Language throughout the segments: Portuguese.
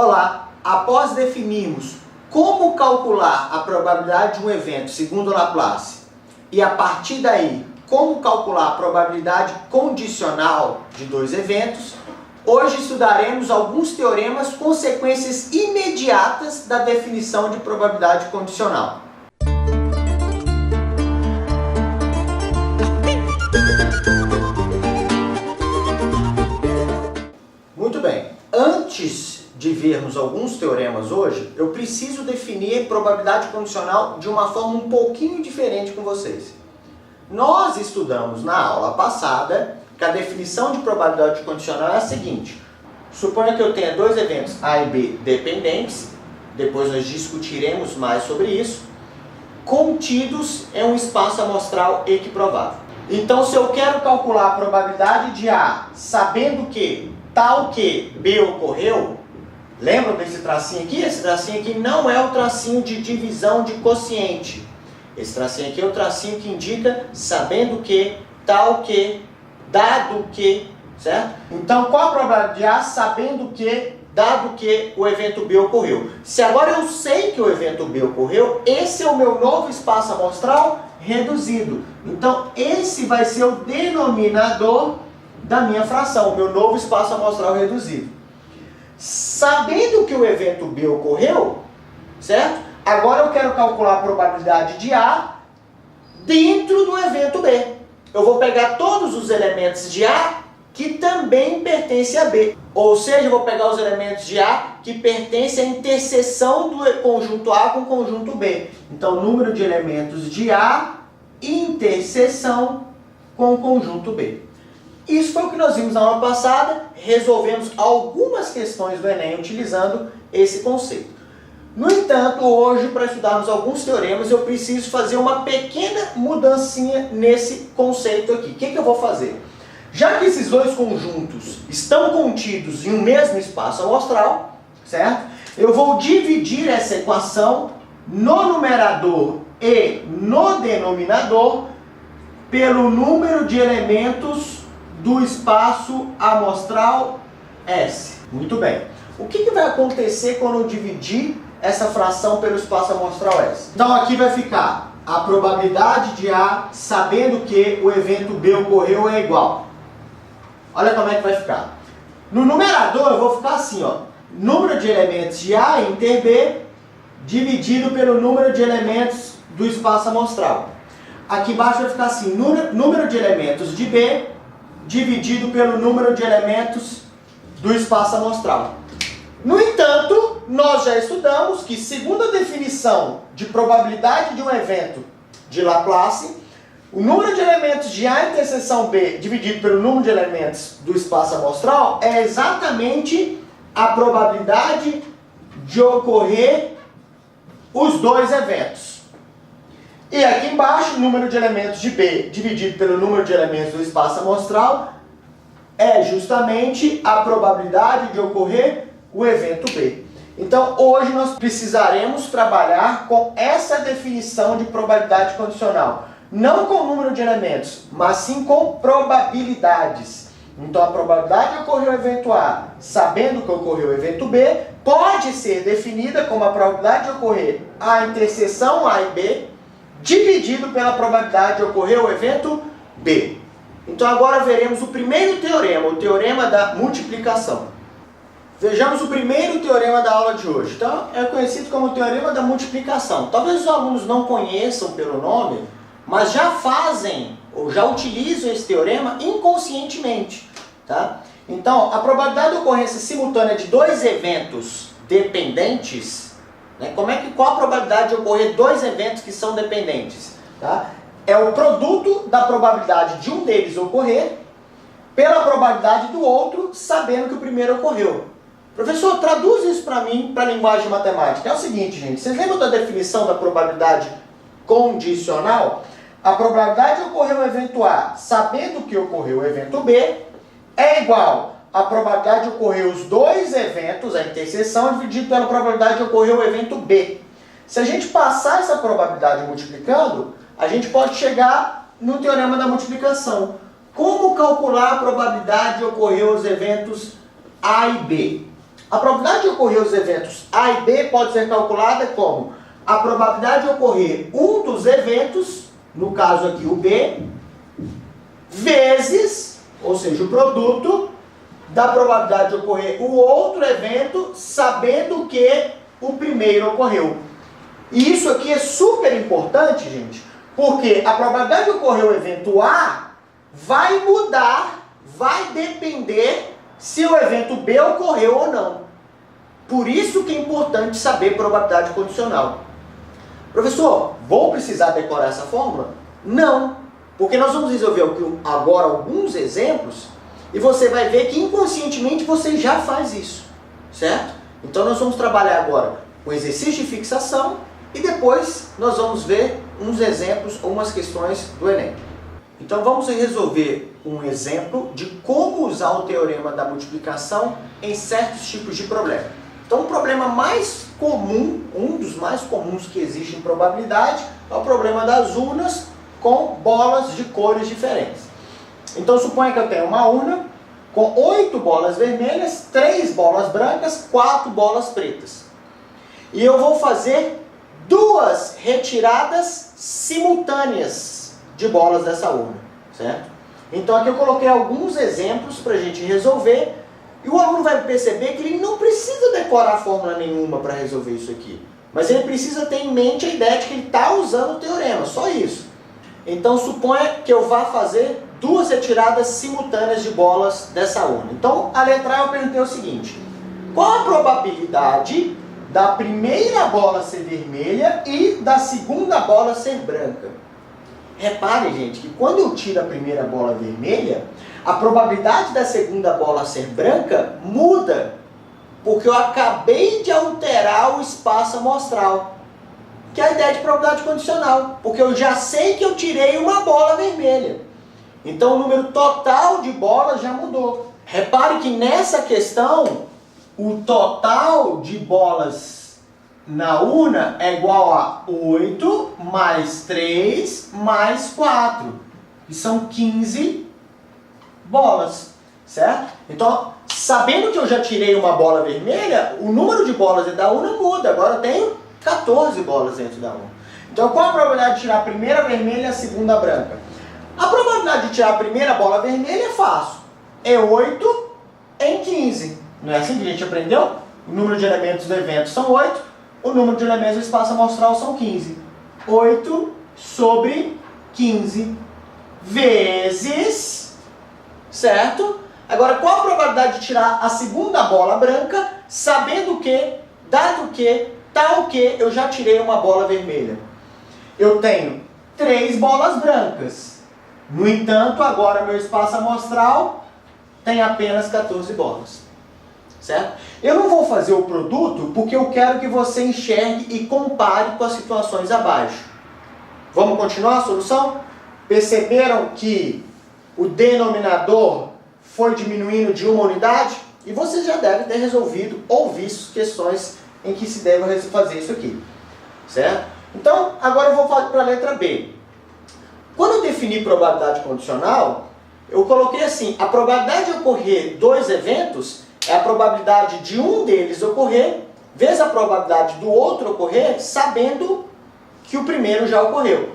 Olá! Após definirmos como calcular a probabilidade de um evento segundo Laplace e a partir daí como calcular a probabilidade condicional de dois eventos, hoje estudaremos alguns teoremas, consequências imediatas da definição de probabilidade condicional. Muito bem, antes de vermos alguns teoremas hoje, eu preciso definir probabilidade condicional de uma forma um pouquinho diferente com vocês. Nós estudamos na aula passada que a definição de probabilidade condicional é a seguinte: suponha que eu tenha dois eventos A e B dependentes, depois nós discutiremos mais sobre isso, contidos em um espaço amostral equiprovável. Então, se eu quero calcular a probabilidade de A, sabendo que tal que B ocorreu, lembram desse tracinho aqui? Esse tracinho aqui não é o tracinho de divisão de quociente. Esse tracinho aqui é o tracinho que indica sabendo que, tal que, dado que, certo? Então, qual a probabilidade de A sabendo que, dado que o evento B ocorreu? Se agora eu sei que o evento B ocorreu, esse é o meu novo espaço amostral reduzido. Então, esse vai ser o denominador da minha fração, o meu novo espaço amostral reduzido. Sabendo que o evento B ocorreu, certo? Agora eu quero calcular a probabilidade de A dentro do evento B. Eu vou pegar todos os elementos de A que também pertencem a B. Ou seja, eu vou pegar os elementos de A que pertencem à interseção do conjunto A com o conjunto B. Então, número de elementos de A, interseção com o conjunto B. Isso foi o que nós vimos na aula passada, resolvemos algumas questões do Enem utilizando esse conceito. No entanto, hoje, para estudarmos alguns teoremas, eu preciso fazer uma pequena mudancinha nesse conceito aqui. O que eu vou fazer? Já que esses dois conjuntos estão contidos em um mesmo espaço amostral, certo? Eu vou dividir essa equação no numerador e no denominador pelo número de elementos do espaço amostral S. Muito bem. O que vai acontecer quando eu dividir essa fração pelo espaço amostral S? Então aqui vai ficar a probabilidade de A sabendo que o evento B ocorreu é igual. Olha como é que vai ficar. No numerador eu vou ficar assim, ó. Número de elementos de A inter B dividido pelo número de elementos do espaço amostral. Aqui embaixo vai ficar assim, número de elementos de B dividido pelo número de elementos do espaço amostral. No entanto, nós já estudamos que, segundo a definição de probabilidade de um evento de Laplace, o número de elementos de A interseção B dividido pelo número de elementos do espaço amostral é exatamente a probabilidade de ocorrer os dois eventos. E aqui embaixo, o número de elementos de B dividido pelo número de elementos do espaço amostral é justamente a probabilidade de ocorrer o evento B. Então, hoje nós precisaremos trabalhar com essa definição de probabilidade condicional. Não com o número de elementos, mas sim com probabilidades. Então, a probabilidade de ocorrer o evento A, sabendo que ocorreu o evento B, pode ser definida como a probabilidade de ocorrer a interseção A e B, dividido pela probabilidade de ocorrer o evento B. Então agora veremos o primeiro teorema, o teorema da multiplicação. Vejamos o primeiro teorema da aula de hoje. Então é conhecido como o teorema da multiplicação. Talvez os alunos não conheçam pelo nome, mas já fazem ou já utilizam esse teorema inconscientemente. Tá? Então a probabilidade de ocorrência simultânea de dois eventos dependentes, qual a probabilidade de ocorrer dois eventos que são dependentes? Tá? É o produto da probabilidade de um deles ocorrer pela probabilidade do outro, sabendo que o primeiro ocorreu. Professor, traduz isso para mim, para a linguagem matemática. É o seguinte, gente. Vocês lembram da definição da probabilidade condicional? A probabilidade de ocorrer o evento A, sabendo que ocorreu o evento B, é igual a probabilidade de ocorrer os dois eventos, a interseção, dividido pela probabilidade de ocorrer o evento B. Se a gente passar essa probabilidade multiplicando, a gente pode chegar no teorema da multiplicação. Como calcular a probabilidade de ocorrer os eventos A e B? A probabilidade de ocorrer os eventos A e B pode ser calculada como a probabilidade de ocorrer um dos eventos, no caso aqui o B, vezes, ou seja, o produto da probabilidade de ocorrer o outro evento, sabendo que o primeiro ocorreu. E isso aqui é super importante, gente, porque a probabilidade de ocorrer o evento A vai mudar, vai depender se o evento B ocorreu ou não. Por isso que é importante saber probabilidade condicional. Professor, vou precisar decorar essa fórmula? Não, porque nós vamos resolver agora alguns exemplos e você vai ver que inconscientemente você já faz isso, certo? Então nós vamos trabalhar agora com exercício de fixação e depois nós vamos ver uns exemplos ou umas questões do Enem. Então vamos resolver um exemplo de como usar o teorema da multiplicação em certos tipos de problema. Então o problema mais comum, um dos mais comuns que existe em probabilidade, é o problema das urnas com bolas de cores diferentes. Então suponha que eu tenho uma urna com 8 bolas vermelhas, 3 bolas brancas, 4 bolas pretas. E eu vou fazer 2 retiradas simultâneas de bolas dessa urna, certo? Então aqui eu coloquei alguns exemplos para a gente resolver e o aluno vai perceber que ele não precisa decorar fórmula nenhuma para resolver isso aqui. Mas ele precisa ter em mente a ideia de que ele está usando o teorema, só isso. Então suponha que eu vá fazer 2 retiradas simultâneas de bolas dessa urna. Então a letra A eu perguntei o seguinte: qual a probabilidade da primeira bola ser vermelha e da segunda bola ser branca? Repare, gente, que quando eu tiro a primeira bola vermelha, a probabilidade da segunda bola ser branca muda, porque eu acabei de alterar o espaço amostral, que é a ideia de probabilidade condicional, porque eu já sei que eu tirei uma bola vermelha. Então o número total de bolas já mudou. Repare que nessa questão, o total de bolas na urna é igual a 8 mais 3 mais 4, que são 15 bolas, certo? Então, sabendo que eu já tirei uma bola vermelha, o número de bolas dentro da urna muda. Agora eu tenho 14 bolas dentro da urna. Então, qual a probabilidade de tirar a primeira vermelha e a segunda branca? A probabilidade de tirar a primeira bola vermelha é fácil. É 8 em 15. Não é assim que a gente aprendeu? O número de elementos do evento são 8. O número de elementos do espaço amostral são 15. 8 sobre 15 vezes, certo? Agora, qual a probabilidade de tirar a segunda bola branca, sabendo que, dado que, tal que, eu já tirei uma bola vermelha? Eu tenho 3 bolas brancas. No entanto, agora meu espaço amostral tem apenas 14 bolas. Certo? Eu não vou fazer o produto porque eu quero que você enxergue e compare com as situações abaixo. Vamos continuar a solução? Perceberam que o denominador foi diminuindo de uma unidade? E você já deve ter resolvido ou visto questões em que se deve fazer isso aqui. Certo? Então, agora eu vou para a letra B. Quando eu defini probabilidade condicional, eu coloquei assim: a probabilidade de ocorrer 2 eventos é a probabilidade de um deles ocorrer, vezes a probabilidade do outro ocorrer, sabendo que o primeiro já ocorreu.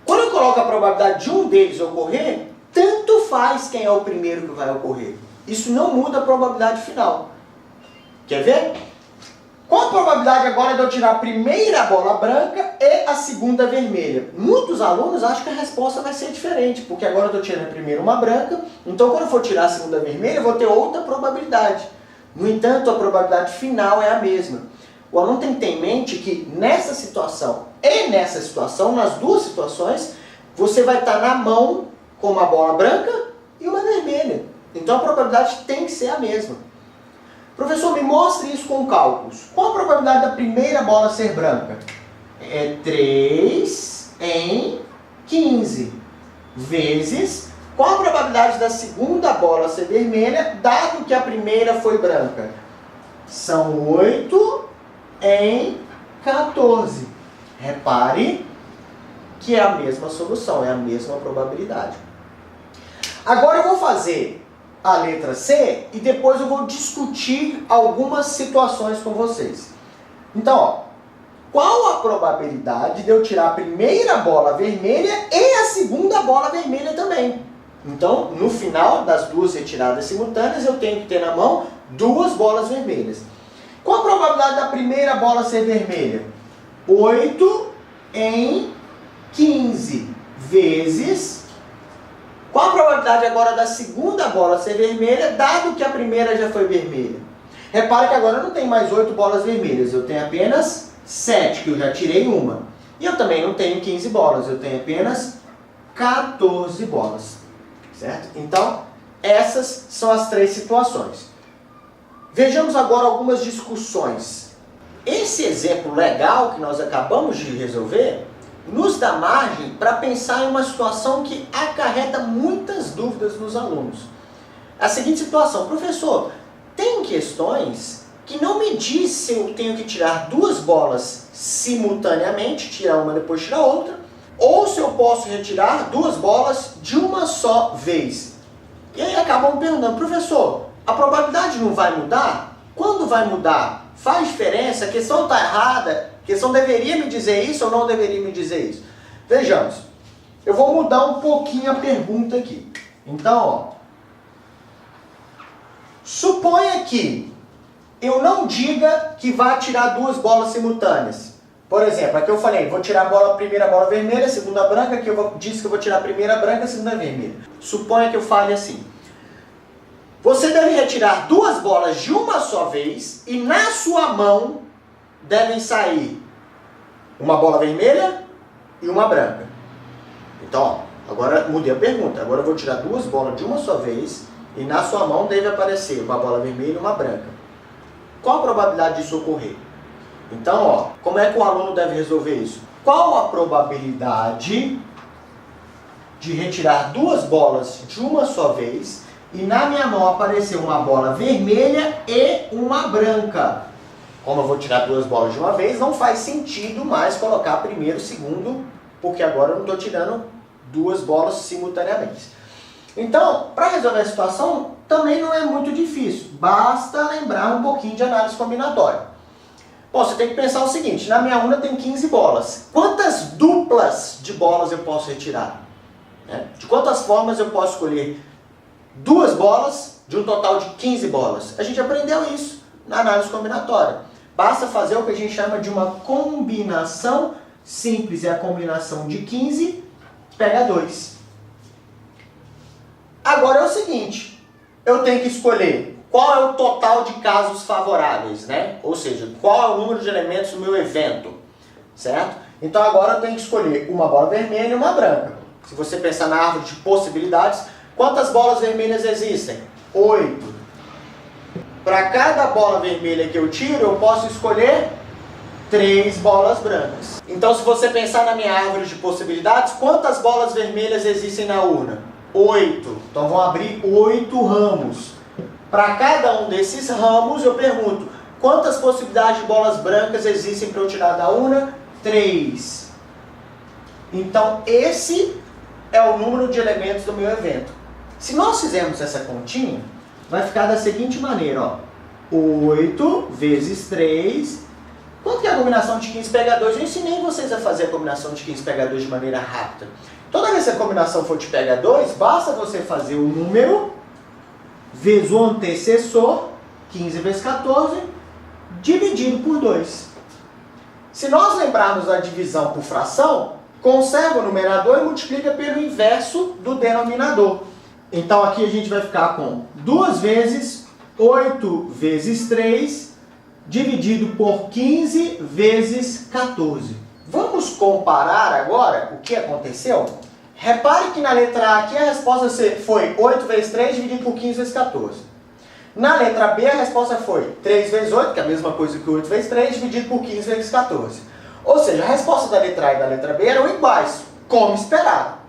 Quando eu coloco a probabilidade de um deles ocorrer, tanto faz quem é o primeiro que vai ocorrer. Isso não muda a probabilidade final. Quer ver? Qual a probabilidade agora de eu tirar a primeira bola branca e a segunda vermelha? Muitos alunos acham que a resposta vai ser diferente, porque agora eu estou tirando primeiro uma branca, então quando eu for tirar a segunda vermelha, eu vou ter outra probabilidade. No entanto, a probabilidade final é a mesma. O aluno tem que ter em mente que nessa situação e nessa situação, nas duas situações, você vai estar na mão com uma bola branca e uma vermelha. Então a probabilidade tem que ser a mesma. Professor, me mostre isso com cálculos. Qual a probabilidade da primeira bola ser branca? É 3 em 15. Vezes, qual a probabilidade da segunda bola ser vermelha, dado que a primeira foi branca? São 8 em 14. Repare que é a mesma solução, é a mesma probabilidade. Agora eu vou fazer a letra C e depois eu vou discutir algumas situações com vocês. Então, ó, qual a probabilidade de eu tirar a primeira bola vermelha e a segunda bola vermelha também? Então, no final das duas retiradas simultâneas, eu tenho que ter na mão duas bolas vermelhas. Qual a probabilidade da primeira bola ser vermelha? 8 em 15 vezes... Qual a probabilidade agora da segunda bola ser vermelha, dado que a primeira já foi vermelha? Repare que agora eu não tenho mais 8 bolas vermelhas, eu tenho apenas 7, que eu já tirei uma. E eu também não tenho 15 bolas, eu tenho apenas 14 bolas. Certo? Então, essas são as três situações. Vejamos agora algumas discussões. Esse exemplo legal que nós acabamos de resolver nos dá margem para pensar em uma situação que acarreta muitas dúvidas nos alunos. A seguinte situação: professor, tem questões que não me diz se eu tenho que tirar duas bolas simultaneamente, tirar uma depois tirar outra, ou se eu posso retirar duas bolas de uma só vez. E aí acabam me perguntando: professor, a probabilidade não vai mudar? Quando vai mudar? Faz diferença? A questão está errada? A questão deveria me dizer isso ou não deveria me dizer isso? Vejamos. Eu vou mudar um pouquinho a pergunta aqui. Então, ó, suponha que eu não diga que vai tirar duas bolas simultâneas. Por exemplo, aqui eu falei, vou tirar a primeira bola vermelha, a segunda branca, aqui eu disse que eu vou tirar a primeira branca, a segunda vermelha. Suponha que eu fale assim: você deve retirar duas bolas de uma só vez e na sua mão devem sair uma bola vermelha e uma branca. Então, ó, agora mudei a pergunta. Agora eu vou tirar duas bolas de uma só vez e na sua mão deve aparecer uma bola vermelha e uma branca. Qual a probabilidade disso ocorrer? Então, ó, como é que o aluno deve resolver isso? Qual a probabilidade de retirar duas bolas de uma só vez e na minha mão aparecer uma bola vermelha e uma branca? Como eu vou tirar duas bolas de uma vez, não faz sentido mais colocar primeiro e segundo, porque agora eu não estou tirando duas bolas simultaneamente. Então, para resolver a situação, também não é muito difícil. Basta lembrar um pouquinho de análise combinatória. Bom, você tem que pensar o seguinte: na minha urna tem 15 bolas. Quantas duplas de bolas eu posso retirar? De quantas formas eu posso escolher duas bolas de um total de 15 bolas? A gente aprendeu isso na análise combinatória. Basta fazer o que a gente chama de uma combinação simples. É a combinação de 15 pega 2. Agora é o seguinte: eu tenho que escolher qual é o total de casos favoráveis, né? Ou seja, qual é o número de elementos do meu evento, certo? Então agora eu tenho que escolher uma bola vermelha e uma branca. Se você pensar na árvore de possibilidades, quantas bolas vermelhas existem? 8. Para cada bola vermelha que eu tiro, eu posso escolher 3 bolas brancas. Então, se você pensar na minha árvore de possibilidades, quantas bolas vermelhas existem na urna? 8. Então, vão abrir 8 ramos. Para cada um desses ramos, eu pergunto: quantas possibilidades de bolas brancas existem para eu tirar da urna? 3. Então, esse é o número de elementos do meu evento. Se nós fizermos essa continha, vai ficar da seguinte maneira, ó. 8 vezes 3. Quanto que é a combinação de 15 pega 2? Eu ensinei vocês a fazer a combinação de 15 pega 2 de maneira rápida. Toda vez que a combinação for de pega 2, basta você fazer o número vezes o antecessor, 15 vezes 14, dividido por 2. Se nós lembrarmos da divisão por fração, conserva o numerador e multiplica pelo inverso do denominador. Então aqui a gente vai ficar com 2 vezes 8 vezes 3, dividido por 15 vezes 14. Vamos comparar agora o que aconteceu? Repare que na letra A aqui a resposta foi 8 vezes 3 dividido por 15 vezes 14. Na letra B a resposta foi 3 vezes 8, que é a mesma coisa que 8 vezes 3, dividido por 15 vezes 14. Ou seja, a resposta da letra A e da letra B eram iguais, como esperado.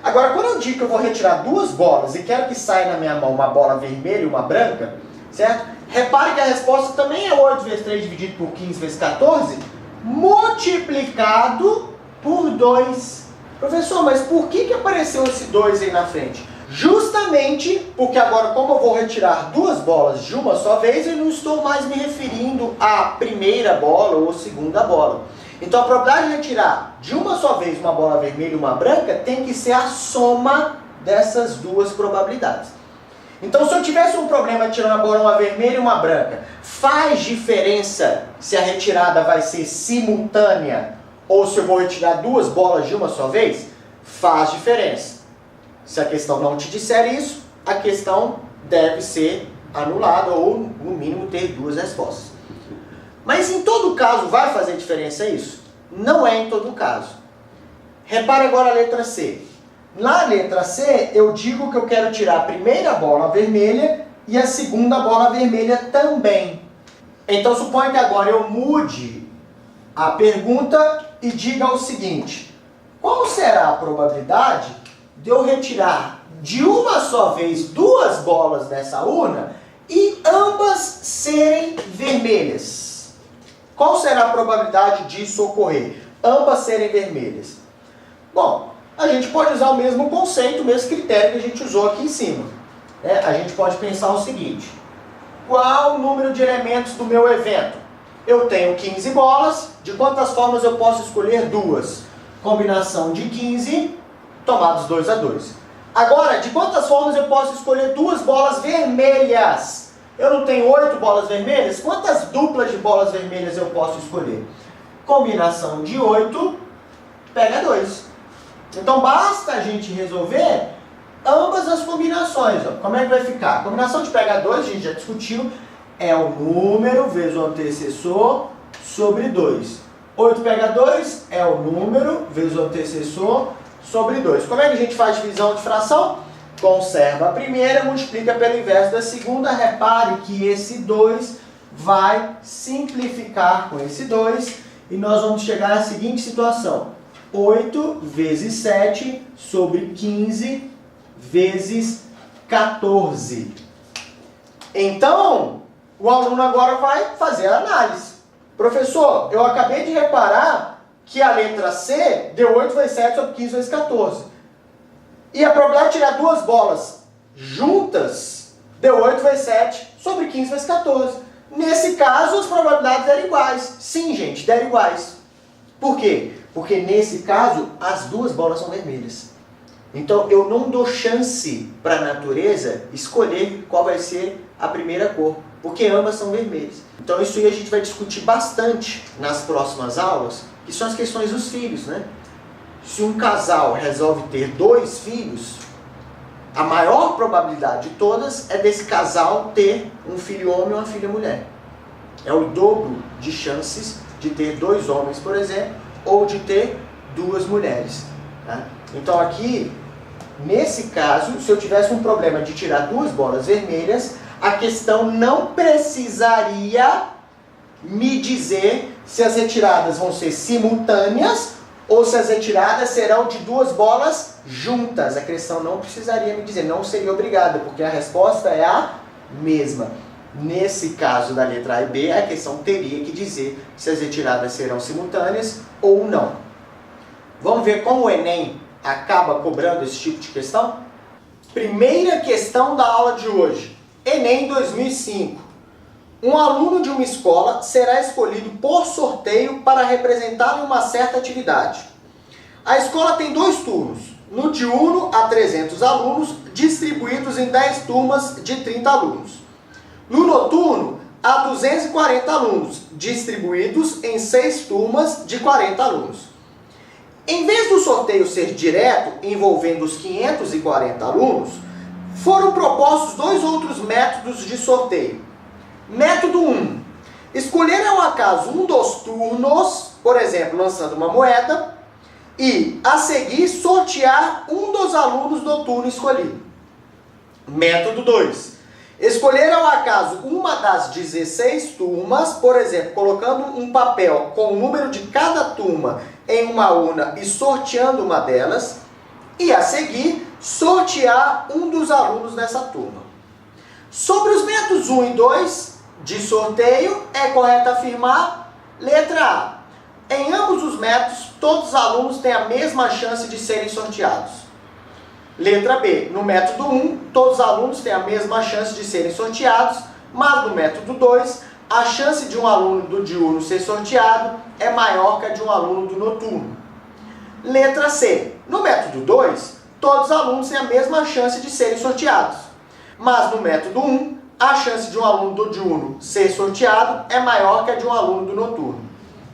Agora, quando eu digo que eu vou retirar duas bolas e quero que saia na minha mão uma bola vermelha e uma branca, certo? Repare que a resposta também é 8 vezes 3 dividido por 15 vezes 14, multiplicado por 2. Professor, mas por que apareceu esse 2 aí na frente? Justamente porque agora, como eu vou retirar duas bolas de uma só vez, eu não estou mais me referindo à primeira bola ou segunda bola. Então a probabilidade de retirar de uma só vez uma bola vermelha e uma branca tem que ser a soma dessas duas probabilidades. Então se eu tivesse um problema de tirar uma bola, uma vermelha e uma branca, faz diferença se a retirada vai ser simultânea ou se eu vou retirar duas bolas de uma só vez? Faz diferença. Se a questão não te disser isso, a questão deve ser anulada ou, no mínimo, ter duas respostas. Mas em todo caso, vai fazer diferença isso? Não é em todo caso. Repare agora a letra C. Na letra C, eu digo que eu quero tirar a primeira bola vermelha e a segunda bola vermelha também. Então, suponha que agora eu mude a pergunta e diga o seguinte: qual será a probabilidade de eu retirar de uma só vez duas bolas dessa urna e ambas serem vermelhas? Qual será a probabilidade disso ocorrer? Ambas serem vermelhas. Bom, a gente pode usar o mesmo conceito, o mesmo critério que a gente usou aqui em cima. A gente pode pensar o seguinte: qual o número de elementos do meu evento? Eu tenho 15 bolas, de quantas formas eu posso escolher duas? Combinação de 15, tomados 2 a 2. Agora, de quantas formas eu posso escolher duas bolas vermelhas? Eu não tenho 8 bolas vermelhas? Quantas duplas de bolas vermelhas eu posso escolher? Combinação de 8, pega 2. Então basta a gente resolver ambas as combinações. Como é que vai ficar? A combinação de pega 2, a gente já discutiu, é o número vezes o antecessor sobre 2. 8 pega 2 é o número vezes o antecessor sobre 2. Como é que a gente faz divisão de fração? Conserva a primeira, multiplica pelo inverso da segunda. Repare que esse 2 vai simplificar com esse 2 e nós vamos chegar à seguinte situação: 8 vezes 7 sobre 15 vezes 14. Então, o aluno agora vai fazer a análise. Professor, eu acabei de reparar que a letra C deu 8 vezes 7 sobre 15 vezes 14. E a probabilidade de tirar duas bolas juntas deu 8 vezes 7 sobre 15 vezes 14. Nesse caso, as probabilidades eram iguais. Sim, gente, deram iguais. Por quê? Porque nesse caso, as duas bolas são vermelhas. Então, eu não dou chance para a natureza escolher qual vai ser a primeira cor, porque ambas são vermelhas. Então, isso aí a gente vai discutir bastante nas próximas aulas, que são as questões dos filhos, né? Se um casal resolve ter 2 filhos, a maior probabilidade de todas é desse casal ter um filho homem e uma filha mulher. É o dobro de chances de ter 2 homens, por exemplo, ou de ter 2 mulheres. Tá? Então aqui, nesse caso, se eu tivesse um problema de tirar 2 bolas vermelhas, a questão não precisaria me dizer se as retiradas vão ser simultâneas ou se as retiradas serão de 2 bolas juntas. A questão não precisaria me dizer, não seria obrigada, porque a resposta é a mesma. Nesse caso da letra A e B, a questão teria que dizer se as retiradas serão simultâneas ou não. Vamos ver como o Enem acaba cobrando esse tipo de questão? Primeira questão da aula de hoje. Enem 2005. Um aluno de uma escola será escolhido por sorteio para representá-lo em uma certa atividade. A escola tem 2 turnos. No diurno, há 300 alunos, distribuídos em 10 turmas de 30 alunos. No noturno, há 240 alunos, distribuídos em 6 turmas de 40 alunos. Em vez do sorteio ser direto, envolvendo os 540 alunos, foram propostos 2 outros métodos de sorteio. Método 1. Escolher ao acaso um dos turnos, por exemplo, lançando uma moeda, e, a seguir, sortear um dos alunos do turno escolhido. Método 2. Escolher ao acaso uma das 16 turmas, por exemplo, colocando um papel com o número de cada turma em uma urna e sorteando uma delas, e, a seguir, sortear um dos alunos dessa turma. Sobre os métodos 1 e 2 de sorteio, é correto afirmar, letra A. Em ambos os métodos, todos os alunos têm a mesma chance de serem sorteados. Letra B. No método 1, todos os alunos têm a mesma chance de serem sorteados, mas no método 2, a chance de um aluno do diurno ser sorteado é maior que a de um aluno do noturno. Letra C. No método 2, todos os alunos têm a mesma chance de serem sorteados, mas no método 1, a chance de um aluno do diurno ser sorteado é maior que a de um aluno do noturno.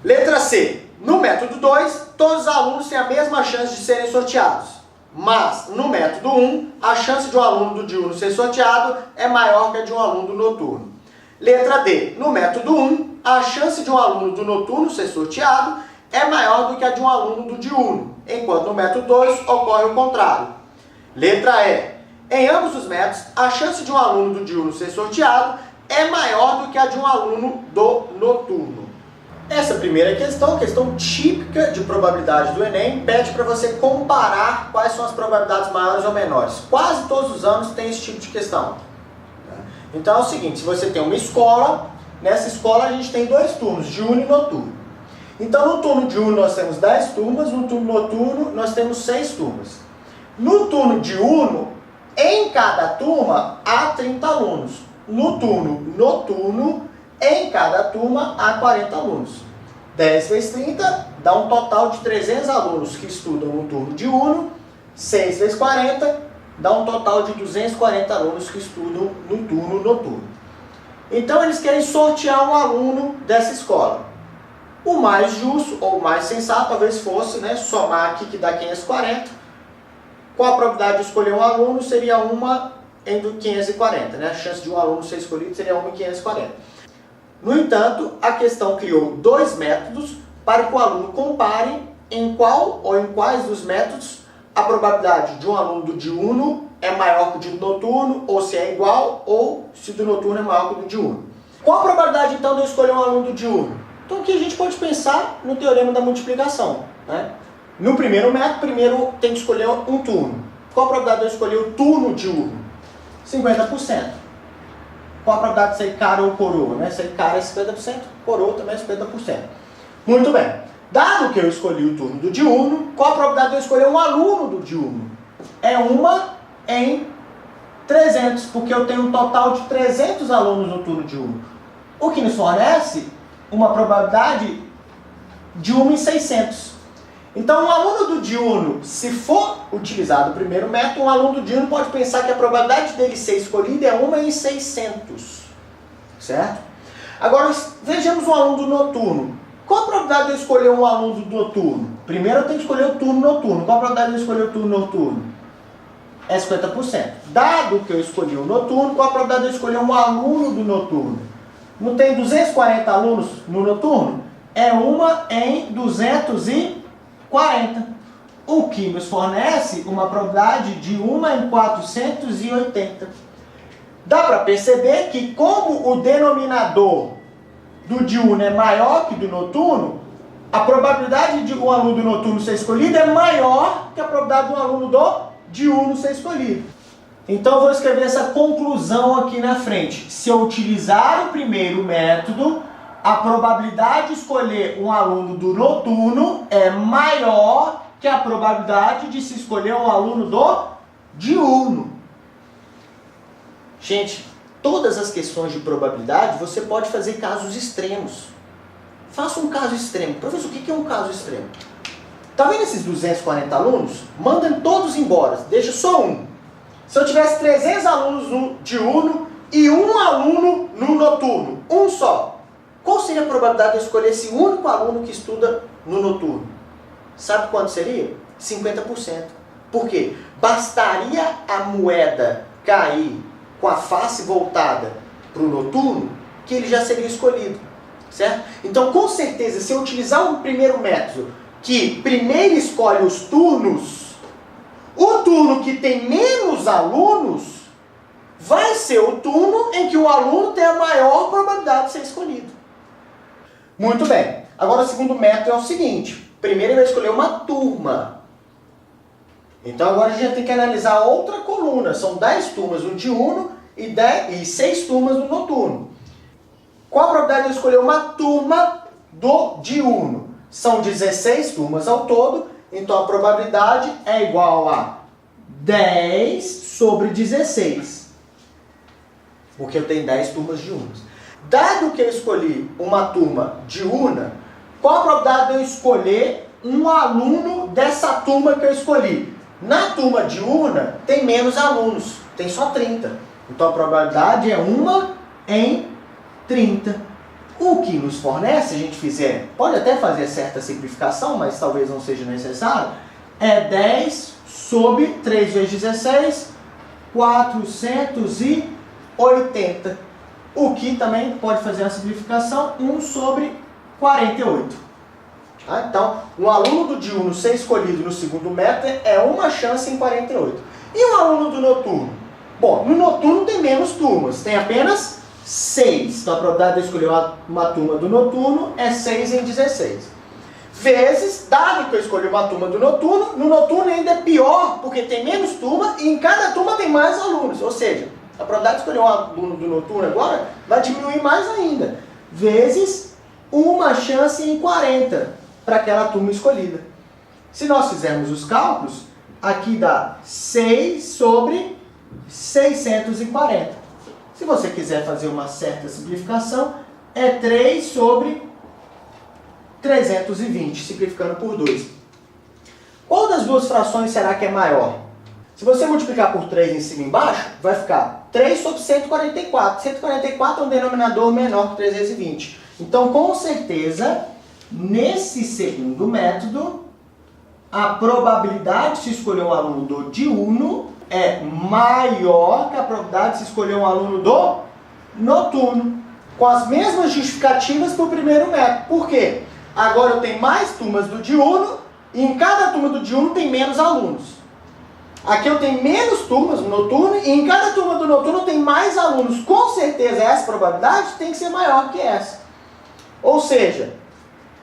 Letra C. No método 2, todos os alunos têm a mesma chance de serem sorteados, mas no método 1, a chance de um aluno do diurno ser sorteado é maior que a de um aluno do noturno. Letra D. No método 1, a chance de um aluno do noturno ser sorteado é maior do que a de um aluno do diurno, enquanto no método 2 ocorre o contrário. Letra E. Em ambos os métodos, a chance de um aluno do diurno ser sorteado é maior do que a de um aluno do noturno. Essa primeira questão típica de probabilidade do Enem, pede para você comparar quais são as probabilidades maiores ou menores. Quase todos os anos tem esse tipo de questão. Então é o seguinte, se você tem uma escola, nessa escola a gente tem 2 turnos, diurno e noturno. Então no turno diurno nós temos 10 turmas, no turno noturno nós temos 6 turmas. No turno diurno, em cada turma há 30 alunos. No turno noturno, em cada turma há 40 alunos. 10 vezes 30 dá um total de 300 alunos que estudam no turno diurno. 6 vezes 40 dá um total de 240 alunos que estudam no turno noturno. Então eles querem sortear um aluno dessa escola. O mais justo ou mais sensato talvez fosse, somar aqui que dá 540. Qual a probabilidade de escolher um aluno? Seria 1 em 540. A chance de um aluno ser escolhido seria 1 em 540. No entanto, a questão criou 2 métodos para que o aluno compare em qual ou em quais dos métodos a probabilidade de um aluno do diurno é maior que o do noturno, ou se é igual, ou se o do noturno é maior que o do diurno. Qual a probabilidade, então, de eu escolher um aluno do diurno? Então, aqui a gente pode pensar no teorema da multiplicação. No primeiro método, primeiro tem que escolher um turno. Qual a probabilidade de eu escolher o turno diurno? 50%. Qual a probabilidade de sair cara ou coroa? Sair cara é 50%, coroa também é 50%. Muito bem. Dado que eu escolhi o turno do diurno, qual a probabilidade de eu escolher um aluno do diurno? É 1 em 300, porque eu tenho um total de 300 alunos no turno diurno. O que nos fornece uma probabilidade de 1 em 600. Então, um aluno do diurno, se for utilizado o primeiro método, um aluno do diurno pode pensar que a probabilidade dele ser escolhido é 1 em 600. Certo? Agora, vejamos um aluno do noturno. Qual a probabilidade de eu escolher um aluno do noturno? Primeiro eu tenho que escolher o turno noturno. Qual a probabilidade de eu escolher o turno noturno? É 50%. Dado que eu escolhi o noturno, qual a probabilidade de eu escolher um aluno do noturno? Não tem 240 alunos no noturno? É 1 em 240. O que nos fornece uma probabilidade de 1 em 480. Dá para perceber que como o denominador do diurno é maior que do noturno, a probabilidade de um aluno do noturno ser escolhido é maior que a probabilidade de um aluno do diurno ser escolhido. Então eu vou escrever essa conclusão aqui na frente. Se eu utilizar o primeiro método, a probabilidade de escolher um aluno do noturno é maior que a probabilidade de se escolher um aluno do diurno. Gente, todas as questões de probabilidade você pode fazer casos extremos. Faça um caso extremo. Professor, o que é um caso extremo? Tá vendo esses 240 alunos? Mandem todos embora, deixa só um. Se eu tivesse 300 alunos no diurno e um aluno no noturno, um só, qual seria a probabilidade de eu escolher esse único aluno que estuda no noturno? Sabe quanto seria? 50%. Por quê? Bastaria a moeda cair com a face voltada para o noturno que ele já seria escolhido. Certo? Então, com certeza, se eu utilizar um primeiro método que primeiro escolhe os turnos, o turno que tem menos alunos vai ser o turno em que o aluno tem a maior probabilidade de ser escolhido. Muito bem. Agora o segundo método é o seguinte. Primeiro ele vai escolher uma turma. Então agora a gente tem que analisar outra coluna. São 10 turmas no diurno e 6 turmas no noturno. Qual a probabilidade de eu escolher uma turma do diurno? São 16 turmas ao todo. Então a probabilidade é igual a 10 sobre 16. Porque eu tenho 10 turmas de unas. Dado que eu escolhi uma turma de una, qual a probabilidade de eu escolher um aluno dessa turma que eu escolhi? Na turma de una, tem menos alunos, tem só 30. Então a probabilidade é 1 em 30. O que nos fornece, se a gente fizer, pode até fazer certa simplificação, mas talvez não seja necessário, é 10 sobre 3 vezes 16, 480. O que também pode fazer a simplificação, 1 sobre 48. Então, um aluno do diurno ser escolhido no segundo método é uma chance em 48. E um aluno do noturno? Bom, no noturno tem menos turmas, tem apenas 6. Então a probabilidade de escolher uma turma do noturno é 6 em 16. Vezes, dado que eu escolhi uma turma do noturno, no noturno ainda é pior, porque tem menos turma e em cada turma tem mais alunos. Ou seja, a probabilidade de escolher um aluno do noturno agora vai diminuir mais ainda. Vezes uma chance em 40 para aquela turma escolhida. Se nós fizermos os cálculos, aqui dá 6 sobre 640. Se você quiser fazer uma certa simplificação, é 3 sobre 320, simplificando por 2. Qual das duas frações será que é maior? Se você multiplicar por 3 em cima e embaixo, vai ficar 3 sobre 144. 144 é um denominador menor que 320. Então, com certeza, nesse segundo método, a probabilidade de se escolher um aluno do diurno é maior que a probabilidade de se escolher um aluno do noturno. Com as mesmas justificativas para o primeiro método. Por quê? Agora eu tenho mais turmas do diurno e em cada turma do diurno tem menos alunos. Aqui eu tenho menos turmas no noturno e em cada turma do noturno tem mais alunos. Com certeza essa probabilidade tem que ser maior que essa. Ou seja,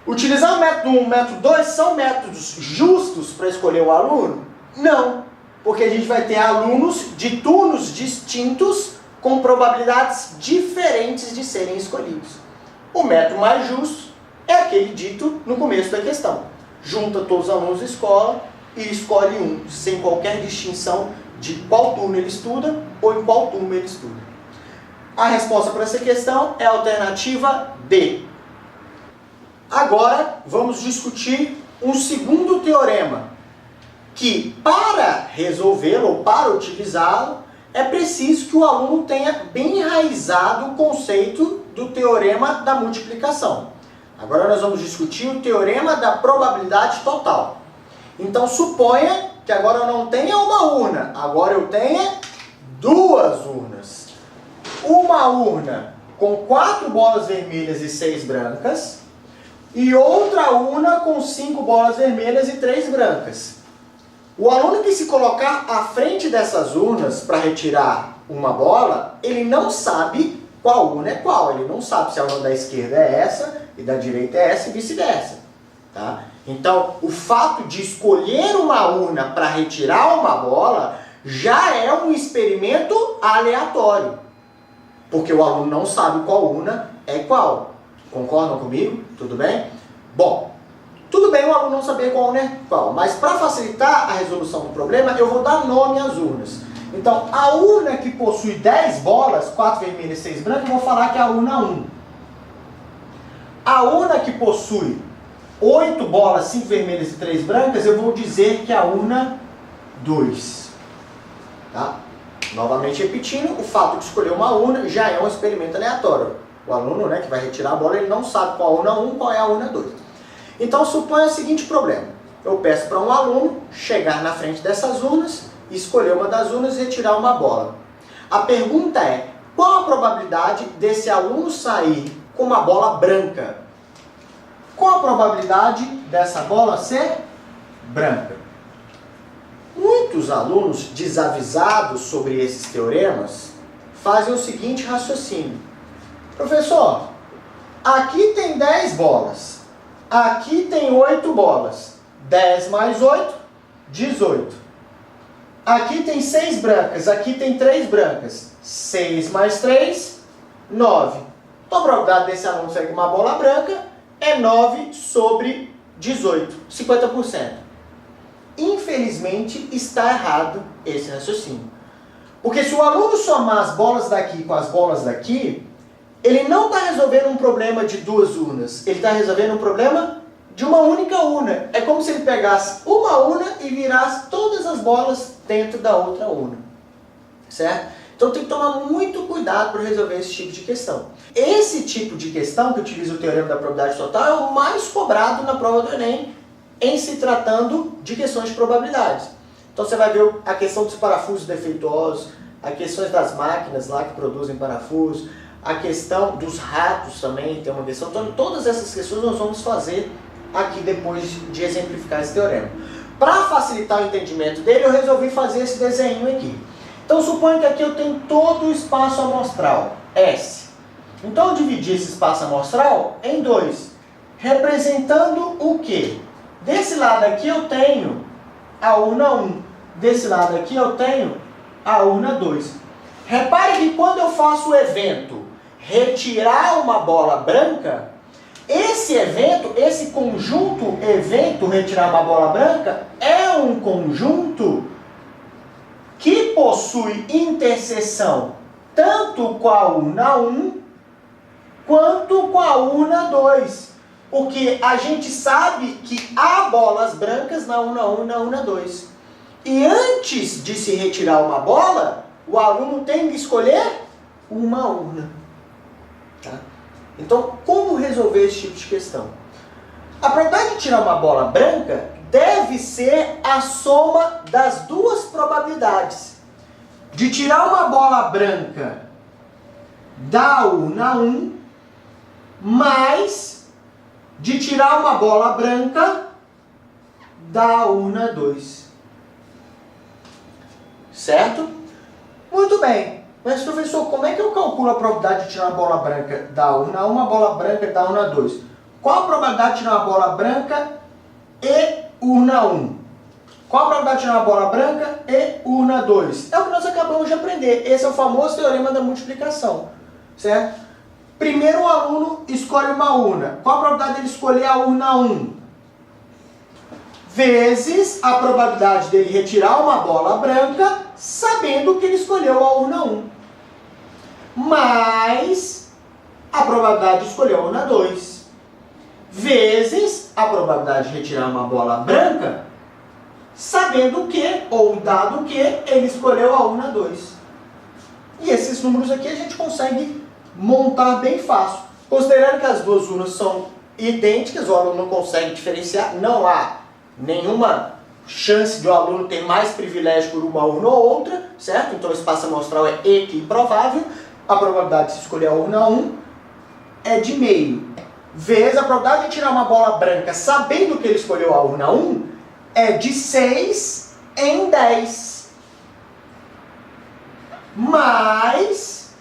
utilizar o método 1 e o método 2 são métodos justos para escolher o aluno? Não, porque a gente vai ter alunos de turnos distintos com probabilidades diferentes de serem escolhidos. O método mais justo é aquele dito no começo da questão. Junta todos os alunos da escola e escolhe um, sem qualquer distinção de qual turno ele estuda ou em qual turma ele estuda. A resposta para essa questão é a alternativa D. Agora vamos discutir um segundo teorema, que para resolvê-lo ou para utilizá-lo, é preciso que o aluno tenha bem enraizado o conceito do teorema da multiplicação. Agora nós vamos discutir o teorema da probabilidade total. Então suponha que agora eu não tenha uma urna, agora eu tenha duas urnas. Uma urna com 4 bolas vermelhas e 6 brancas, e outra urna com 5 bolas vermelhas e 3 brancas. O aluno que se colocar à frente dessas urnas para retirar uma bola, ele não sabe qual urna é qual. Ele não sabe se a urna da esquerda é essa e da direita é essa e vice-versa. Tá? Então, o fato de escolher uma urna para retirar uma bola já é um experimento aleatório. Porque o aluno não sabe qual urna é qual. Concordam comigo? Tudo bem? Bom, tudo bem o aluno não saber qual urna é qual, mas para facilitar a resolução do problema, eu vou dar nome às urnas. Então, a urna que possui 10 bolas, 4 vermelhas e 6 brancas, eu vou falar que é a urna 1. A urna que possui 8 bolas, 5 vermelhas e 3 brancas, eu vou dizer que é a urna 2. Tá? Novamente repetindo, o fato de escolher uma urna já é um experimento aleatório. O aluno, né, que vai retirar a bola, ele não sabe qual é a urna 1 qual é a urna 2. Então suponha o seguinte problema. Eu peço para um aluno chegar na frente dessas urnas, escolher uma das urnas e retirar uma bola. A pergunta é, qual a probabilidade desse aluno sair com uma bola branca? Qual a probabilidade dessa bola ser branca? Muitos alunos desavisados sobre esses teoremas fazem o seguinte raciocínio. Professor, aqui tem 10 bolas, aqui tem 8 bolas, 10 mais 8, 18. Aqui tem 6 brancas, aqui tem 3 brancas, 6 mais 3, 9. Então a probabilidade desse aluno sair com uma bola branca é 9 sobre 18, 50%. infelizmente, está errado esse raciocínio. Porque se o aluno somar as bolas daqui com as bolas daqui, ele não está resolvendo um problema de duas urnas, ele está resolvendo um problema de uma única urna. É como se ele pegasse uma urna e virasse todas as bolas dentro da outra urna. Certo? Então tem que tomar muito cuidado para resolver esse tipo de questão. Esse tipo de questão, que utiliza o teorema da probabilidade total, é o mais cobrado na prova do Enem, em se tratando de questões de probabilidades. Então você vai ver a questão dos parafusos defeituosos, as questões das máquinas lá que produzem parafusos, a questão dos ratos também tem uma questão. Então todas essas questões nós vamos fazer aqui depois de exemplificar esse teorema. Para facilitar o entendimento dele, eu resolvi fazer esse desenho aqui. Então suponha que aqui eu tenho todo o espaço amostral, S. Então eu dividi esse espaço amostral em dois, representando o quê? Desse lado aqui eu tenho a urna 1, desse lado aqui eu tenho a urna 2. Repare que quando eu faço o evento retirar uma bola branca, esse evento, esse conjunto evento retirar uma bola branca, é um conjunto que possui interseção tanto com a urna 1 quanto com a urna 2. Porque a gente sabe que há bolas brancas na urna 1 e na urna 2. E antes de se retirar uma bola, o aluno tem que escolher uma urna. Tá? Então, como resolver esse tipo de questão? A probabilidade de tirar uma bola branca deve ser a soma das duas probabilidades. De tirar uma bola branca da urna 1, mais de tirar uma bola branca da urna 2. Certo? Muito bem. Mas, professor, como é que eu calculo a probabilidade de tirar uma bola branca da urna 1, uma bola branca da urna 2? Qual a probabilidade de tirar uma bola branca e urna 1? Qual a probabilidade de tirar uma bola branca e urna 2? É o que nós acabamos de aprender. Esse é o famoso teorema da multiplicação. Certo? Primeiro o aluno escolhe uma urna. Qual a probabilidade dele escolher a urna 1? Vezes a probabilidade dele retirar uma bola branca, sabendo que ele escolheu a urna 1. Mais a probabilidade de escolher a urna 2. Vezes a probabilidade de retirar uma bola branca, sabendo que, ou dado que, ele escolheu a urna 2. E esses números aqui a gente consegue montar bem fácil. Considerando que as duas urnas são idênticas, o aluno não consegue diferenciar, não há nenhuma chance de o aluno ter mais privilégio por uma urna ou outra, certo? Então o espaço amostral é equiprovável, a probabilidade de se escolher a urna 1 é de meio, vezes a probabilidade de tirar uma bola branca sabendo que ele escolheu a urna 1 é de 6 em 10, mais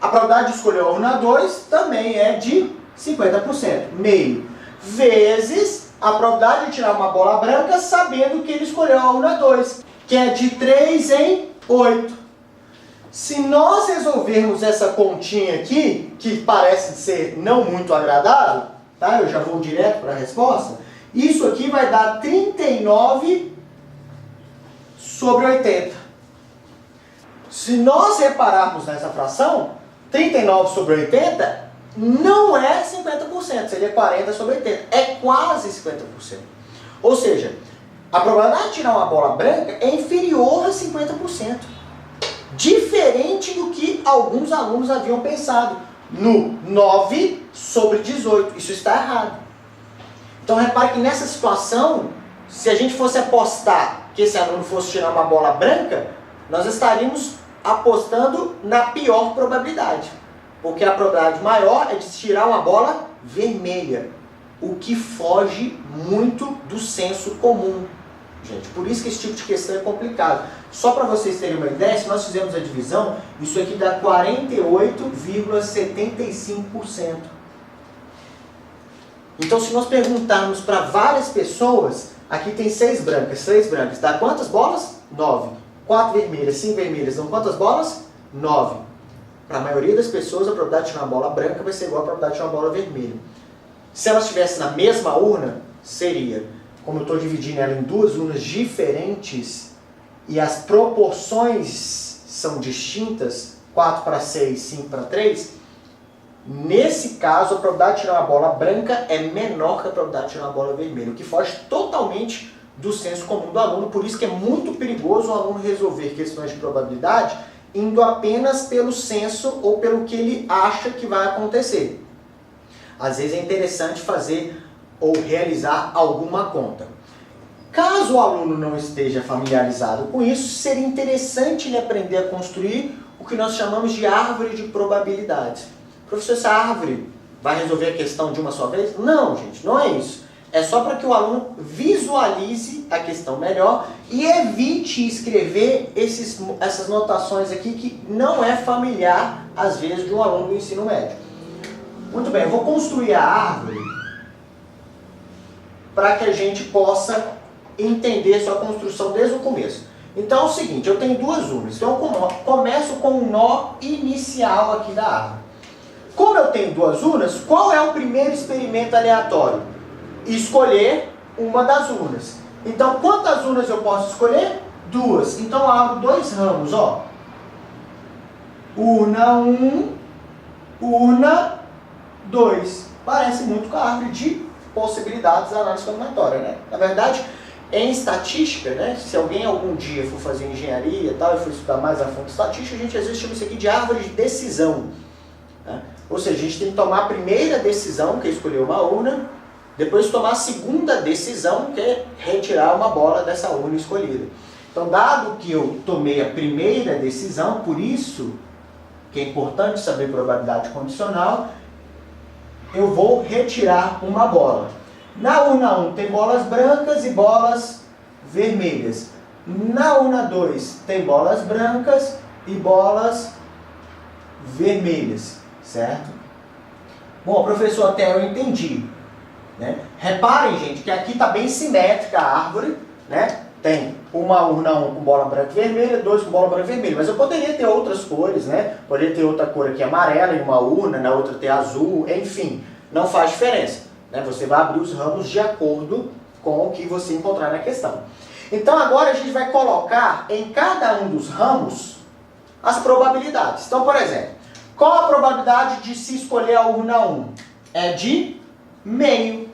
a probabilidade de escolher a urna 2 também é de 50%, meio, vezes a probabilidade de tirar uma bola branca sabendo que ele escolheu a urna 2, que é de 3 em 8. Se nós resolvermos essa continha aqui, que parece ser não muito agradável, tá? Eu já vou direto para a resposta. Isso aqui vai dar 39 sobre 80. Se nós repararmos nessa fração, 39 sobre 80 não é 50%, seria 40 sobre 80. É quase 50%. Ou seja, a probabilidade de tirar uma bola branca é inferior a 50%. Diferente do que alguns alunos haviam pensado, no 9 sobre 18. Isso está errado. Então repare que nessa situação, se a gente fosse apostar que esse aluno fosse tirar uma bola branca, nós estaríamos apostando na pior probabilidade. Porque a probabilidade maior é de tirar uma bola vermelha, o que foge muito do senso comum, gente. Por isso que esse tipo de questão é complicado. Só para vocês terem uma ideia, se nós fizermos a divisão, isso aqui dá 48,75%. Então, se nós perguntarmos para várias pessoas, aqui tem 6 brancas, 3 brancas, dá quantas bolas? 9. 4 vermelhas, 5 vermelhas, dão quantas bolas? 9. Para a maioria das pessoas, a probabilidade de tirar uma bola branca vai ser igual à probabilidade de tirar uma bola vermelha. Se elas estivessem na mesma urna, seria como eu estou dividindo ela em duas unas diferentes e as proporções são distintas, 4 para 6, 5 para 3, nesse caso a probabilidade de tirar uma bola branca é menor que a probabilidade de tirar uma bola vermelha, o que foge totalmente do senso comum do aluno, por isso que é muito perigoso o aluno resolver questões de probabilidade indo apenas pelo senso ou pelo que ele acha que vai acontecer. Às vezes é interessante fazer ou realizar alguma conta. Caso o aluno não esteja familiarizado com isso, seria interessante ele aprender a construir o que nós chamamos de árvore de probabilidades. Professor, essa árvore vai resolver a questão de uma só vez? Não, gente, não é isso. É só para que o aluno visualize a questão melhor e evite escrever essas notações aqui que não é familiar, às vezes, de um aluno do ensino médio. Muito bem, eu vou construir a árvore para que a gente possa entender sua construção desde o começo. Então é o seguinte, eu tenho duas unas, então eu começo com um nó inicial aqui da árvore. Como eu tenho duas unas, qual é o primeiro experimento aleatório? Escolher uma das unas. Então quantas unas eu posso escolher? Duas. Então eu abro dois ramos, ó. Una 1, una 2. Parece muito com a árvore de possibilidades da análise combinatória, né? Na verdade, em estatística, né, se alguém algum dia for fazer engenharia e tal, e for estudar mais a fundo estatística, a gente às vezes chama isso aqui de árvore de decisão. Né? Ou seja, a gente tem que tomar a primeira decisão, que é escolher uma urna, depois tomar a segunda decisão, que é retirar uma bola dessa urna escolhida. Então, dado que eu tomei a primeira decisão, por isso que é importante saber probabilidade condicional, eu vou retirar uma bola. Na urna 1 tem bolas brancas e bolas vermelhas. Na urna 2 tem bolas brancas e bolas vermelhas, certo? Bom, professor, até eu entendi. Né? Reparem, gente, que aqui está bem simétrica a árvore. Né? Tem uma urna 1 com bola branca e vermelha, 2 com bola branca e vermelha. Mas eu poderia ter outras cores, né? Poderia ter outra cor aqui amarela em uma urna, na outra ter azul, enfim. Não faz diferença. Você vai abrir os ramos de acordo com o que você encontrar na questão. Então agora a gente vai colocar em cada um dos ramos as probabilidades. Então, por exemplo, qual a probabilidade de se escolher a urna 1? É de meio.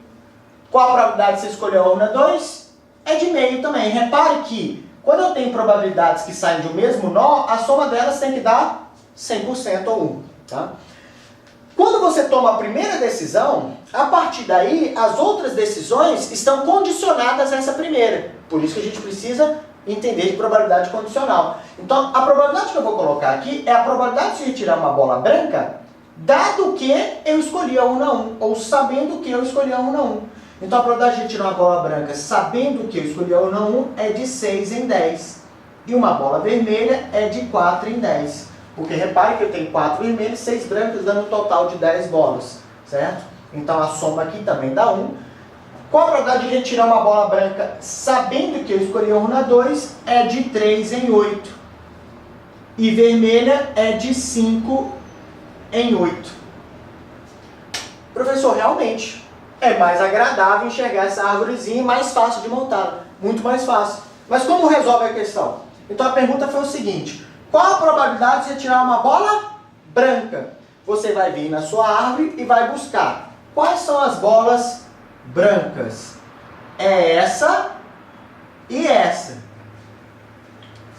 Qual a probabilidade de se escolher a urna 2? É de meio também. Repare que quando eu tenho probabilidades que saem do mesmo nó, a soma delas tem que dar 100% ou 1. Tá? Quando você toma a primeira decisão, a partir daí, as outras decisões estão condicionadas a essa primeira. Por isso que a gente precisa entender de probabilidade condicional. Então, a probabilidade que eu vou colocar aqui é a probabilidade de retirar uma bola branca, dado que eu escolhi a urna 1, ou sabendo que eu escolhi a urna 1. Então, a probabilidade de retirar uma bola branca, sabendo que eu escolhi a urna 1, é de 6 em 10. E uma bola vermelha é de 4 em 10. Porque repare que eu tenho 4 vermelhos e 6 brancos, dando um total de 10 bolas, certo? Então a soma aqui também dá 1. Qual a probabilidade de retirar uma bola branca, sabendo que eu escolhi a urna 2, é de 3 em 8. E vermelha é de 5 em 8. Professor, realmente, é mais agradável enxergar essa árvorezinha e mais fácil de montar. Muito mais fácil. Mas como resolve a questão? Então a pergunta foi o seguinte: qual a probabilidade de retirar uma bola branca? Você vai vir na sua árvore e vai buscar quais são as bolas brancas. É essa e essa.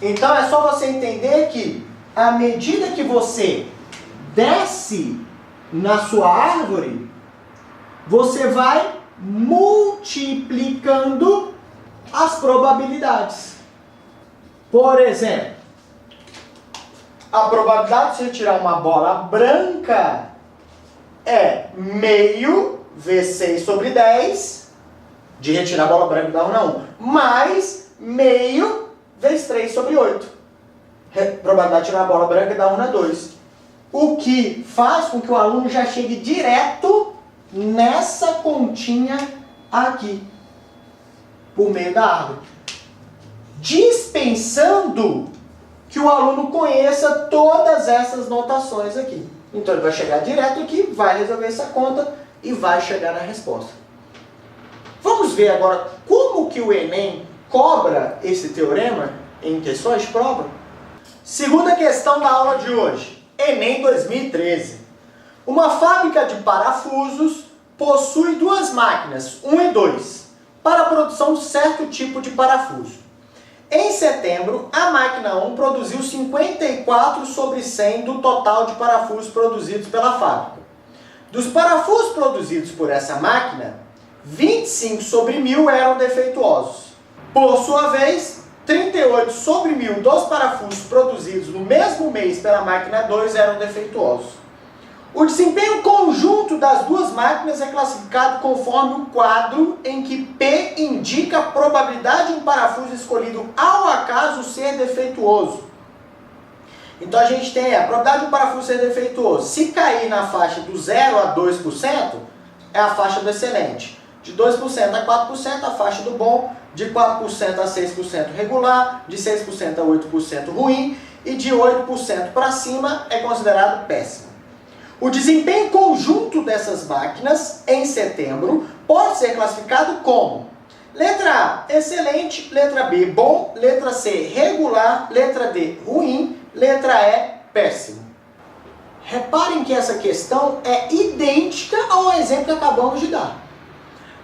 Então é só você entender que à medida que você desce na sua árvore, você vai multiplicando as probabilidades. Por exemplo, a probabilidade de você tirar uma bola branca é meio vezes 6 sobre 10, de retirar a bola branca da urna 1, mais meio vezes 3 sobre 8. Probabilidade de tirar a bola branca da urna 2. O que faz com que o aluno já chegue direto nessa continha aqui, por meio da árvore. Dispensando que o aluno conheça todas essas notações aqui. Então ele vai chegar direto aqui, vai resolver essa conta e vai chegar na resposta. Vamos ver agora como como que o Enem cobra esse teorema em questões de prova? Segunda questão da aula de hoje, Enem 2013. Uma fábrica de parafusos possui duas máquinas, 1 e 2, para a produção de certo tipo de parafuso. Em setembro, a máquina 1 produziu 54/100 do total de parafusos produzidos pela fábrica. Dos parafusos produzidos por essa máquina, 25/1000 eram defeituosos. Por sua vez, 38/1000 dos parafusos produzidos no mesmo mês pela máquina 2 eram defeituosos. O desempenho conjunto das duas máquinas é classificado conforme o quadro em que P indica a probabilidade de um parafuso escolhido ao acaso ser defeituoso. Então a gente tem a probabilidade de um parafuso ser defeituoso. Se cair na faixa do 0 a 2%, é a faixa do excelente. De 2% a 4%, a faixa do bom. De 4% a 6% regular. De 6% a 8% ruim. E de 8% para cima é considerado péssimo. O desempenho conjunto dessas máquinas em setembro pode ser classificado como: letra A, excelente, letra B, bom, letra C, regular, letra D, ruim, letra E, péssimo. Reparem que essa questão é idêntica ao exemplo que acabamos de dar.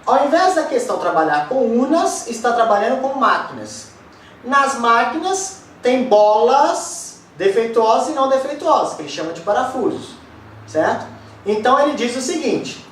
Ao invés da questão trabalhar com unas, está trabalhando com máquinas. Nas máquinas tem bolas defeituosas e não defeituosas, que ele chama de parafusos. Certo? Então ele diz o seguinte: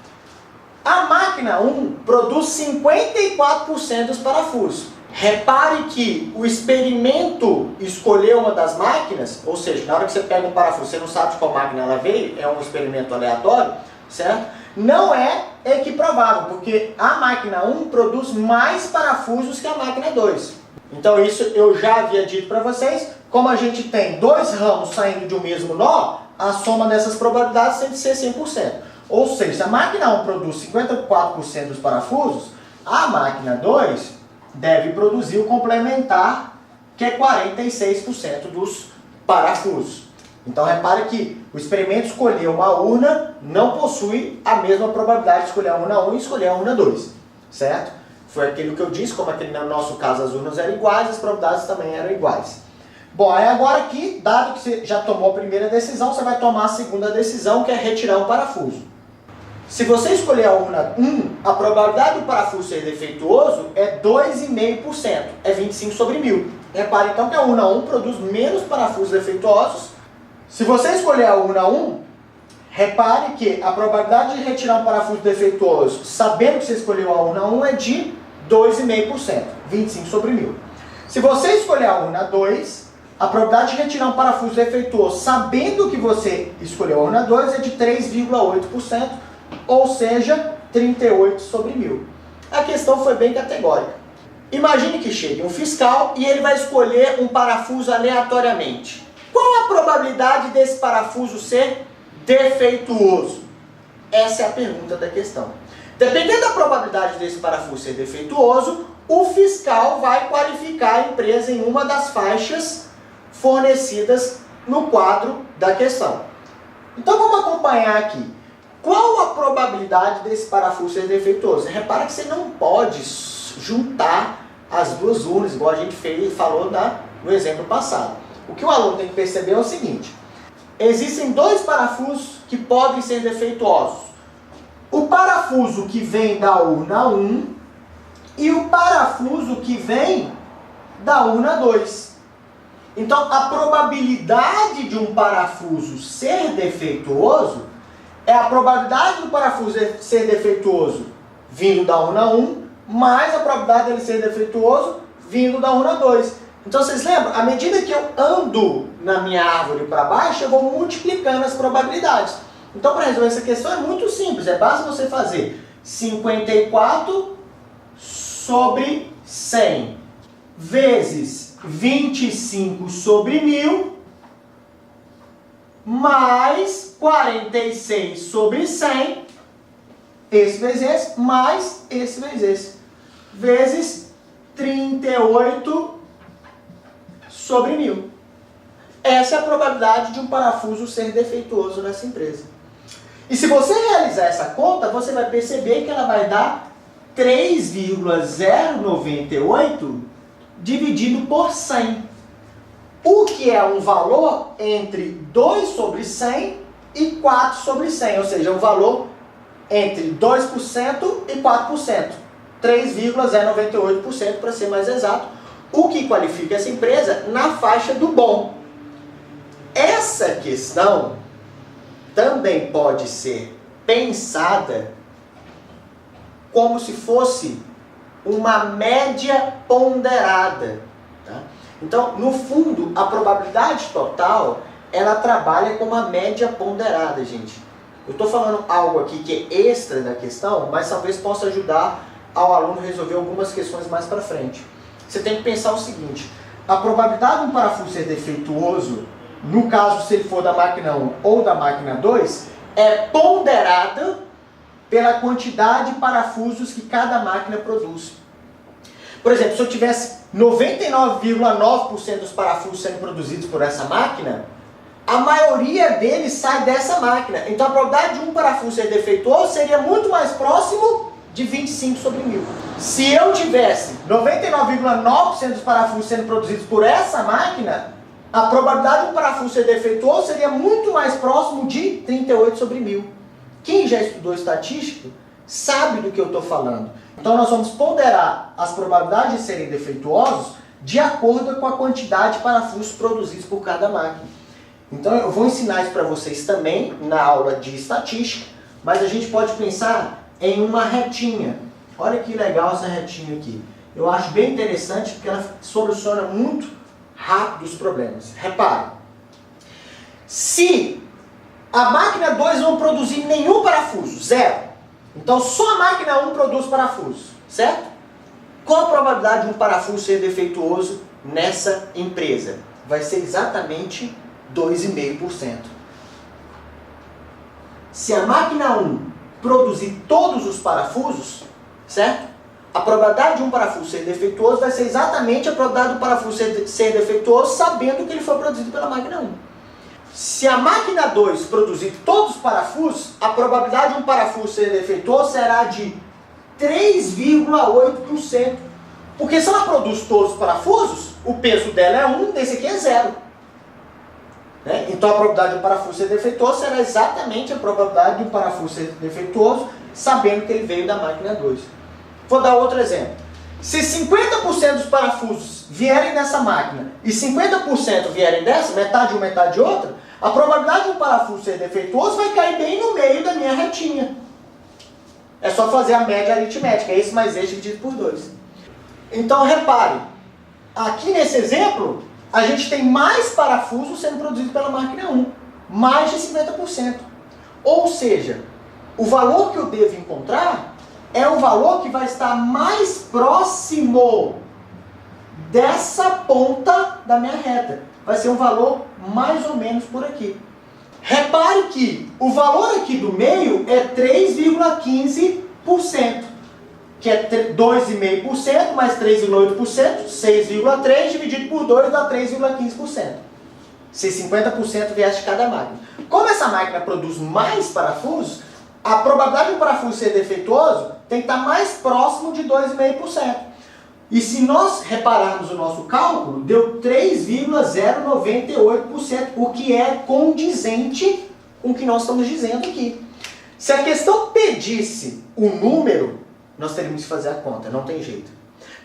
a máquina 1 produz 54% dos parafusos. Repare que o experimento escolheu uma das máquinas, ou seja, na hora que você pega um parafuso, você não sabe de qual máquina ela veio, é um experimento aleatório, certo? Não é equiprovável, porque a máquina 1 produz mais parafusos que a máquina 2. Então isso eu já havia dito para vocês, como a gente tem dois ramos saindo de um mesmo nó, a soma dessas probabilidades tem que ser 100%. Ou seja, se a máquina 1 produz 54% dos parafusos, a máquina 2 deve produzir o complementar, que é 46% dos parafusos. Então repare que o experimento escolher uma urna não possui a mesma probabilidade de escolher a urna 1 e escolher a urna 2. Certo? Foi aquilo que eu disse, como aqui no nosso caso as urnas eram iguais, as probabilidades também eram iguais. Bom, aí agora aqui, dado que você já tomou a primeira decisão, você vai tomar a segunda decisão, que é retirar o parafuso. Se você escolher a urna 1, a probabilidade do parafuso ser defeituoso é 2,5%, é 25/1000. Repare então que a urna 1 produz menos parafusos defeituosos. Se você escolher a urna 1, repare que a probabilidade de retirar um parafuso defeituoso, sabendo que você escolheu a urna 1, é de 2,5%, 25/1000. Se você escolher a urna 2, a probabilidade de retirar um parafuso defeituoso, sabendo que você escolheu a urna 2, é de 3,8%, ou seja, 38/1000. A questão foi bem categórica. Imagine que chegue um fiscal e ele vai escolher um parafuso aleatoriamente. Qual a probabilidade desse parafuso ser defeituoso? Essa é a pergunta da questão. Dependendo da probabilidade desse parafuso ser defeituoso, o fiscal vai qualificar a empresa em uma das faixas fornecidas no quadro da questão. Então vamos acompanhar aqui. Qual a probabilidade desse parafuso ser defeituoso? Repara que você não pode juntar as duas urnas, igual a gente falou no exemplo passado. O que o aluno tem que perceber é o seguinte: existem dois parafusos que podem ser defeituosos. O parafuso que vem da urna 1 e o parafuso que vem da urna 2. Então, a probabilidade de um parafuso ser defeituoso é a probabilidade do parafuso ser defeituoso vindo da urna 1 mais a probabilidade dele ser defeituoso vindo da urna 2. Então, vocês lembram? À medida que eu ando na minha árvore para baixo, eu vou multiplicando as probabilidades. Então, para resolver essa questão é muito simples. É basta você fazer 54/100 vezes 25/1000 mais 46/100, esse vezes esse, mais esse vezes esse, vezes 38/1000. Essa é a probabilidade de um parafuso ser defeituoso nessa empresa. E se você realizar essa conta, você vai perceber que ela vai dar 3,098 dividido por 100. O que é um valor entre 2 sobre 100 e 4 sobre 100, ou seja, um valor entre 2% e 4%. 3,098% para ser mais exato, o que qualifica essa empresa na faixa do bom. Essa questão também pode ser pensada como se fosse uma média ponderada. Tá? Então, no fundo, a probabilidade total, ela trabalha com uma média ponderada, gente. Eu estou falando algo aqui que é extra da questão, mas talvez possa ajudar ao aluno resolver algumas questões mais para frente. Você tem que pensar o seguinte: a probabilidade de um parafuso ser defeituoso, no caso se ele for da máquina 1 ou da máquina 2, é ponderada pela quantidade de parafusos que cada máquina produz. Por exemplo, se eu tivesse 99,9% dos parafusos sendo produzidos por essa máquina, a maioria deles sai dessa máquina. Então a probabilidade de um parafuso ser defeituoso seria muito mais próximo de 25 sobre 1000. Se eu tivesse 99,9% dos parafusos sendo produzidos por essa máquina, a probabilidade de um parafuso ser defeituoso seria muito mais próximo de 38 sobre 1000. Quem já estudou estatística sabe do que eu estou falando. Então nós vamos ponderar as probabilidades de serem defeituosos de acordo com a quantidade de parafusos produzidos por cada máquina. Então eu vou ensinar isso para vocês também na aula de estatística, mas a gente pode pensar em uma retinha. Olha que legal essa retinha aqui. Eu acho bem interessante porque ela soluciona muito rápido os problemas. Repare, se a máquina 2 não produzir nenhum parafuso, zero, então só a máquina 1 produz parafuso, certo? Qual a probabilidade de um parafuso ser defeituoso nessa empresa? Vai ser exatamente 2,5%. Se a máquina 1 produzir todos os parafusos, certo? A probabilidade de um parafuso ser defeituoso vai ser exatamente a probabilidade do parafuso ser defeituoso sabendo que ele foi produzido pela máquina 1. Se a máquina 2 produzir todos os parafusos, a probabilidade de um parafuso ser defeituoso será de 3,8%. Porque se ela produz todos os parafusos, o peso dela é 1, esse aqui é 0. Né? Então a probabilidade de um parafuso ser defeituoso será exatamente a probabilidade de um parafuso ser defeituoso, sabendo que ele veio da máquina 2. Vou dar outro exemplo. Se 50% dos parafusos vierem dessa máquina e 50% vierem dessa, metade uma, metade outra, a probabilidade de um parafuso ser defeituoso vai cair bem no meio da minha retinha. É só fazer a média aritmética, esse mais esse dividido por 2. Então repare, aqui nesse exemplo, a gente tem mais parafusos sendo produzidos pela máquina 1, mais de 50%. Ou seja, o valor que eu devo encontrar é um valor que vai estar mais próximo dessa ponta da minha reta. Vai ser um valor mais ou menos por aqui. Repare que o valor aqui do meio é 3,15%, que é 2,5% mais 3,8%, 6,3% dividido por 2 dá 3,15%. Se 50% viesse de cada máquina. Como essa máquina produz mais parafusos, a probabilidade de um parafuso ser defeituoso tem que estar mais próximo de 2,5%. E se nós repararmos o nosso cálculo, deu 3,098%, o que é condizente com o que nós estamos dizendo aqui. Se a questão pedisse um número, nós teríamos que fazer a conta, não tem jeito.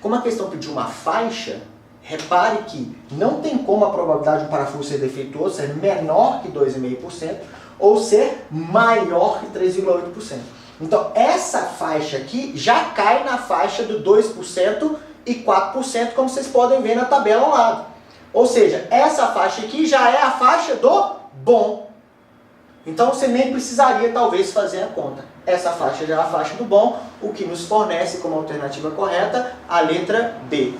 Como a questão pediu uma faixa, repare que não tem como a probabilidade de um parafuso ser defeituoso ser menor que 2,5% ou ser maior que 3,8%. Então, essa faixa aqui já cai na faixa do 2% e 4%, como vocês podem ver na tabela ao lado. Ou seja, essa faixa aqui já é a faixa do bom. Então, você nem precisaria, talvez, fazer a conta. Essa faixa já é a faixa do bom, o que nos fornece como alternativa correta a letra B.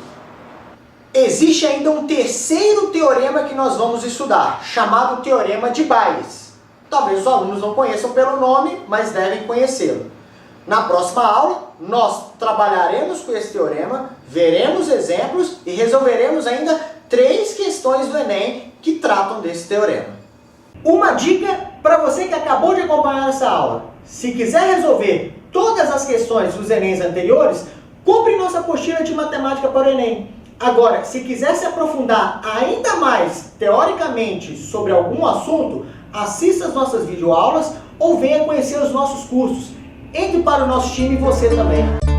Existe ainda um terceiro teorema que nós vamos estudar, chamado Teorema de Bayes. Talvez os alunos não conheçam pelo nome, mas devem conhecê-lo. Na próxima aula, nós trabalharemos com esse teorema, veremos exemplos e resolveremos ainda 3 questões do Enem que tratam desse teorema. Uma dica para você que acabou de acompanhar essa aula. Se quiser resolver todas as questões dos Enems anteriores, compre nossa apostila de matemática para o Enem. Agora, se quiser se aprofundar ainda mais teoricamente sobre algum assunto, assista as nossas videoaulas ou venha conhecer os nossos cursos. Entre para o nosso time você também.